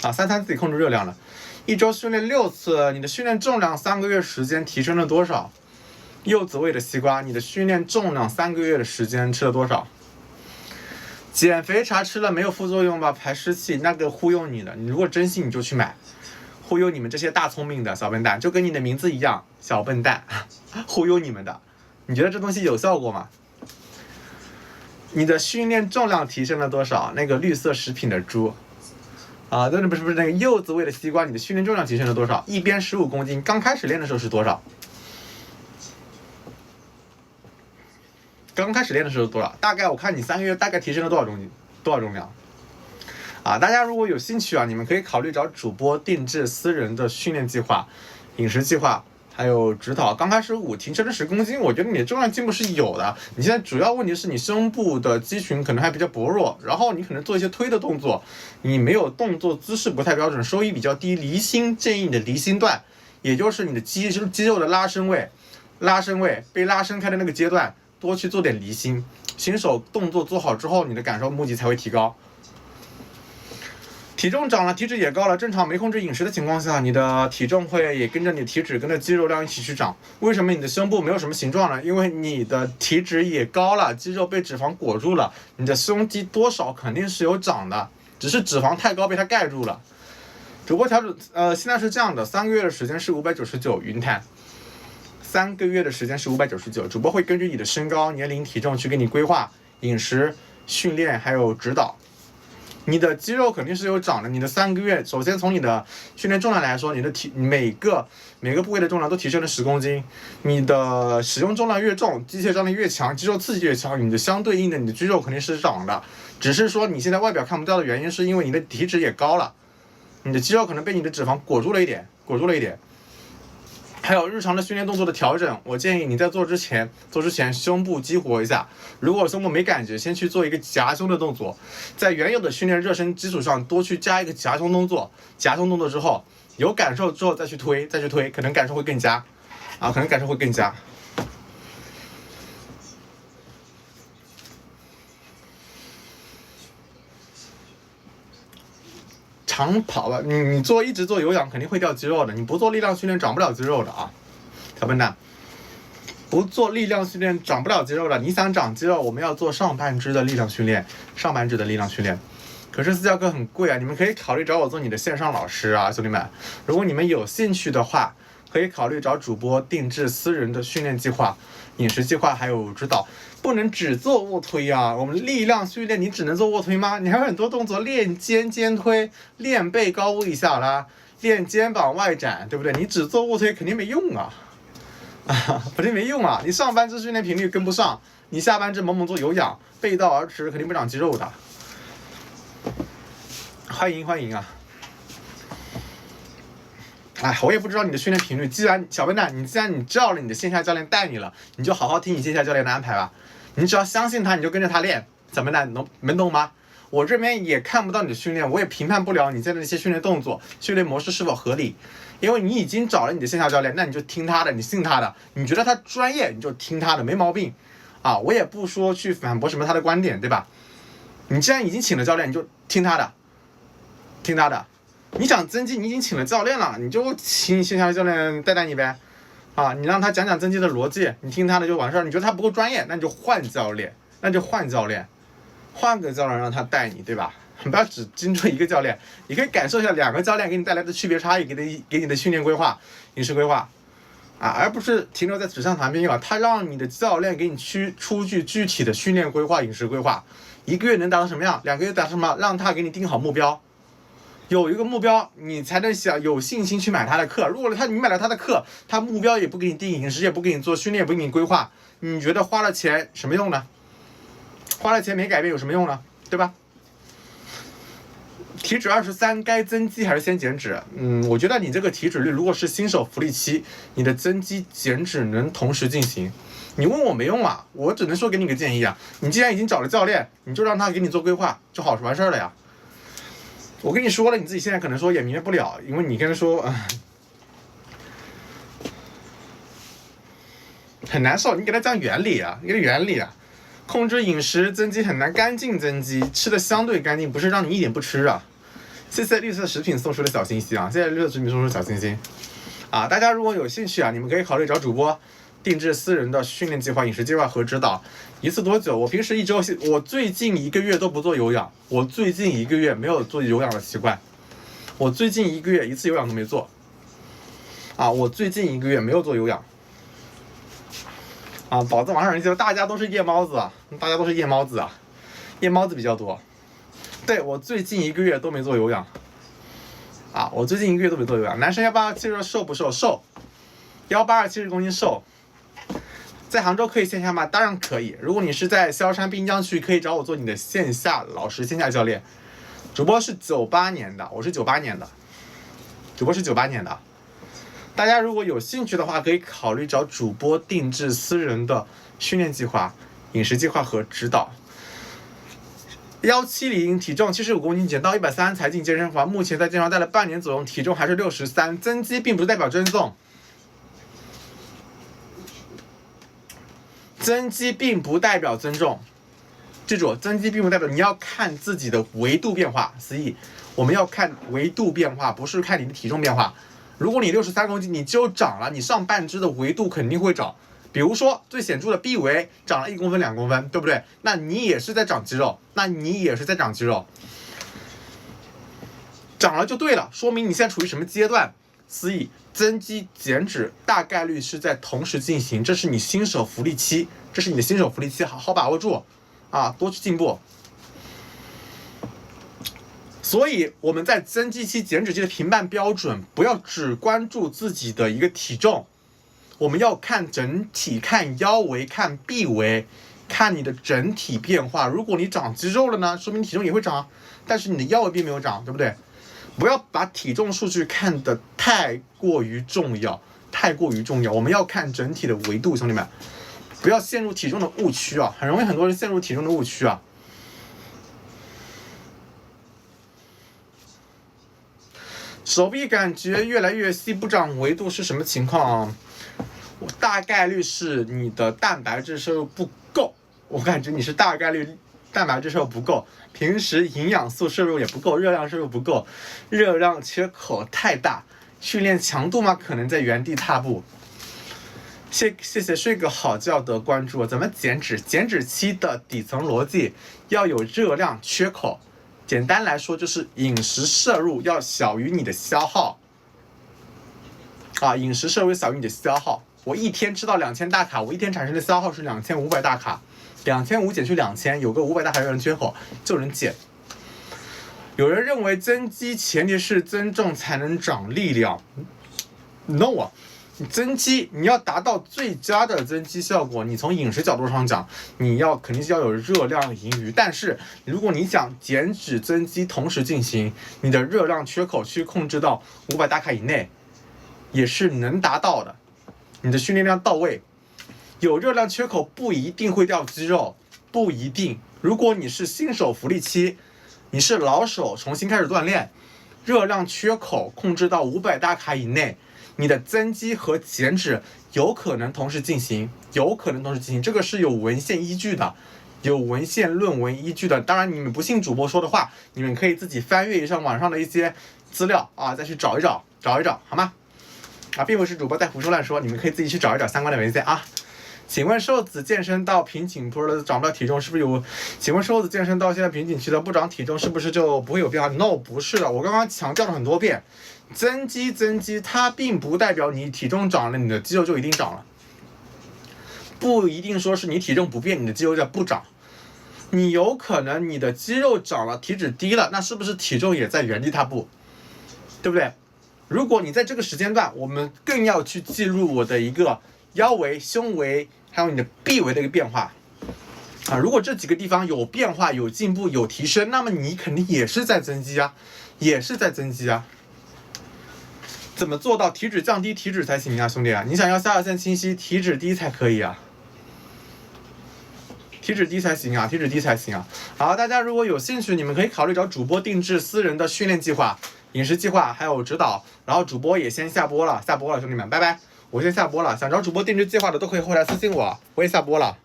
3餐自己控制熱量了。一周训練6次，你的训練重量3個月時間提升了多少？柚子味的西瓜，你的訓練重量3個月的時間吃了多少？減肥茶吃了沒有副作用吧？排濕氣，那個忽悠你的。你如果真信你就去買，忽悠你們這些大聰明的小笨蛋，就跟你的名字一樣，小笨蛋，忽悠你們的。你覺得這東西有效果嗎？你的訓練重量提升了多少？那個綠色食品的豬啊，不是那個柚子味的西瓜，你的訓練重量提升了多少？一邊15公斤，剛開始練的時候是多少？刚開始練的時候多少？大概我看你3個月大概提升了多少重量？大家如果有興趣啊，你們可以考慮找主播定制私人的訓練計劃、飲食計劃，還有指導。剛開始提升了10公斤，我覺得你的重量進步是有的。你現在主要問題是你胸部的肌群可能還比較薄弱，然後你可能做一些推的動作，你沒有動作姿勢不太標準，收益比較低。離心建議你的離心段，也就是你的肌肉的拉伸位被拉伸開的那個階段。多去做點離心，新手動作做好之後，你的感受目的才會提高。體重漲了，體脂也高了，正常沒控制飲食的情況下，你的體重會也跟着你體脂跟着肌肉量一起去漲。為什麼你的胸部沒有什麼形狀呢？因為你的體脂也高了，肌肉被脂肪裹住了，你的胸肌多少肯定是有長的，只是脂肪太高被它蓋住了。主播調整，現在是這樣的，3個月的時間是599雲談。3個月的時間是599，主播會根據你的身高、年齡、體重去給你規劃飲食、訓練還有指導。你的肌肉肯定是有長的，你的3個月，首先從你的訓練重量來說，你的每個部位的重量都提升了10公斤。你的使用重量越重，機械张力越強，肌肉刺激越强，你的相對应的你的肌肉肯定是长的。只是說你現在外表看不到的原因，是因為你的體脂也高了，你的肌肉可能被你的脂肪裹住了一點。還有日常的訓練動作的調整，我建議你在做之前胸部激活一下。如果胸部沒感覺，先去做一個夾胸的動作，在原有的訓練熱身基礎上多去加一個夾胸動作。夾胸動作之後有感受之後再去推，可能感受會更佳。长跑吧，你一直做有氧肯定会掉肌肉的，你不做力量訓練長不了肌肉的啊，小笨蛋，不做力量訓練長不了肌肉的。你想長肌肉，我們要做上半肢的力量训練，可是私教課很貴啊，你們可以考慮找我做你的線上老師啊，兄弟們。如果你們有興趣的話，可以考慮找主播定制私人的訓練計劃、飲食計劃還有指導。不能只做臥推啊！我們力量訓練你只能做臥推嗎？你還有很多動作，練肩推，練背高位下拉，練肩膀外展，對不对？你只做臥推肯定沒用啊！肯定沒用啊！你上半肢訓練頻率跟不上，你下半肢猛做有氧，背道而馳，肯定不長肌肉的。歡迎啊！我也不知道你的訓練頻率。小笨蛋，你知道了你的線下教練帶你了，你就好好聽你線下教練的安排吧。你只要相信他，你就跟着他練。小笨蛋，能懂吗？我這邊也看不到你的訓練，我也評判不了你現在的一些訓練動作、訓練模式是否合理。因為你已經找了你的線下教練，那你就聽他的，你信他的，你覺得他專業你就聽他的，沒毛病啊。我也不說去反駁什麼他的觀點，對吧？你既然已經請了教練，你就聽他的。你想增肌，你已經請了教練了，你就請線下教練帶你唄。你讓他講增肌的邏輯，你聽他的就完事兒。你覺得他不夠專業，那你就換教練，換個教練讓他帶你，對吧？不要只盯着一個教練，你可以感受一下2個教練給你帶來的區別差異，給你的訓練規劃、飲食規劃，而不是停留在紙上談兵啊。他讓你的教練給你出具具體的訓練規劃、飲食規劃，1個月能達到什麼樣，2個月達到什麼，讓他給你定好目標。有一個目標，你才能有信心去買他的課。如果你買了他的課，他目標也不給你定，飲食也不給你做，訓練也不給你規劃，你覺得花了錢什麼用呢？花了錢沒改變有什麼用呢？對吧？體脂23，該增肌還是先減脂？我覺得你這個體脂率，如果是新手福利期，你的增肌減脂能同時進行。你問我沒用啊，我只能說給你個建議啊。你既然已經找了教練，你就讓他給你做規劃，就好完事兒了呀。我跟你說了，你自己現在可能說也明白不了，因為你跟他說，很难受。你給他講原理啊，控制飲食增肌很難干淨增肌，吃的相對乾淨，不是讓你一點不吃啊。謝謝綠色食品送出的小心心啊！謝謝綠色食品送出的小心心啊！大家如果有興趣啊，你们可以考慮找主播定制私人的训練計劃、飲食計劃和指導。一次多久？我平时一周，我最近1個月都不做有氧，我最近1個月沒有做有氧的習慣，我最近1個月一次有氧都沒做啊！我最近1個月沒有做有氧啊！寶子網上人說大家都是夜貓子啊，大家都是夜貓子啊，夜猫子比較多。對，我最近1個月都沒做有氧啊！我最近1個月都沒做有氧。男生187肉瘦不瘦？瘦，18270公斤瘦。在杭州可以線下嗎？當然可以。如果你是在蕭山濱江區，可以找我做你的線下老師、線下教練。主播是98年的，我是98年的，主播是98年的。大家如果有興趣的話，可以考慮找主播定制私人的訓練計劃、飲食計劃和指導。170體重75公斤，減到130才進健身房。目前在健身房待了半年左右，體重還是63。增肌並不代表增重。增肌並不代表增重，記住，增肌並不代表，你要看自己的維度變化。所以我們要看維度變化，不是看你的體重變化。如果你63公斤，你肌肉長了，你上半肢的維度肯定會長。比如說最顯著的臂圍長了1公分、2公分，對不對？那你也是在長肌肉，長了就對了，說明你現在處於什麼階段。所以增肌減脂大概率是在同時進行，這是你新手福利期，好好把握住啊，多去進步。所以我們在增肌期、減脂期的評判標準，不要只關注自己的一個體重，我們要看整體，看腰圍、看臂圍，看你的整體變化。如果你長肌肉了呢，說明體重也會長，但是你的腰圍並沒有長，對不對？不要把體重數據看得太過於重要，我們要看整體的維度，兄弟們，不要陷入體重的誤區啊，很容易很多人陷入體重的誤區啊。手臂感覺越來越細，不長維度是什麼情況？我大概率是你的蛋白質攝入不夠，我感覺你是大概率蛋白質攝入不夠，平時營養素攝入也不夠，熱量攝入不夠，熱量缺口太大，訓練強度嘛，可能在原地踏步。謝謝睡個好覺的關注。怎麼減脂？減脂期的底層邏輯要有熱量缺口，簡單來說就是飲食攝入要小於你的消耗啊，飲食攝入小於你的消耗。我一天吃到2000大卡，我一天產生的消耗是2500大卡。2500減去2000，有個500大卡熱量缺口就能減。有人認為增肌前提是增重才能長力量 ，no 啊！增肌你要達到最佳的增肌效果，你從飲食角度上講，你肯定是要有熱量盈餘。但是如果你想減脂增肌同時進行，你的熱量缺口去控制到500大卡以內，也是能達到的。你的訓練量到位。有熱量缺口不一定會掉肌肉，不一定。如果你是新手福利期，你是老手重新開始鍛鍊，熱量缺口控制到500大卡以內，你的增肌和減脂有可能同時進行，這個是有文獻依據的，有文獻論文依據的。當然你們不信主播說的話，你們可以自己翻閱一下網上的一些資料啊，再去找一找，好嗎？啊，並不是主播在胡說亂說，你們可以自己去找一找相關的文獻啊。請問瘦子健身到瓶頸坡了，長不了體重是不是有？請問瘦子健身到現在瓶頸期了，不長體重是不是就不會有變化 ？No， 不是的，我剛剛強調了很多遍，增肌它並不代表你體重長了，你的肌肉就一定長了，不一定說是你體重不變，你的肌肉在不長。你有可能你的肌肉長了，體脂低了，那是不是體重也在原地踏步？對不對？如果你在這個時間段，我們更要去記錄我的一個腰圍、胸圍，還有你的臂圍的一個變化啊。如果這幾個地方有變化、有進步、有提升，那麼你肯定也是在增肌啊，怎麼做到體脂降低？體脂才行啊，兄弟啊！你想要下頜線清晰，體脂低才可以啊，体脂低才行啊。好，大家如果有興趣，你們可以考慮找主播定制私人的訓練計劃、飲食計劃，還有指導。然後主播也先下播了，兄弟們，拜拜。我先下播了，想找主播定制計劃的都可以後台私信我，我也下播了。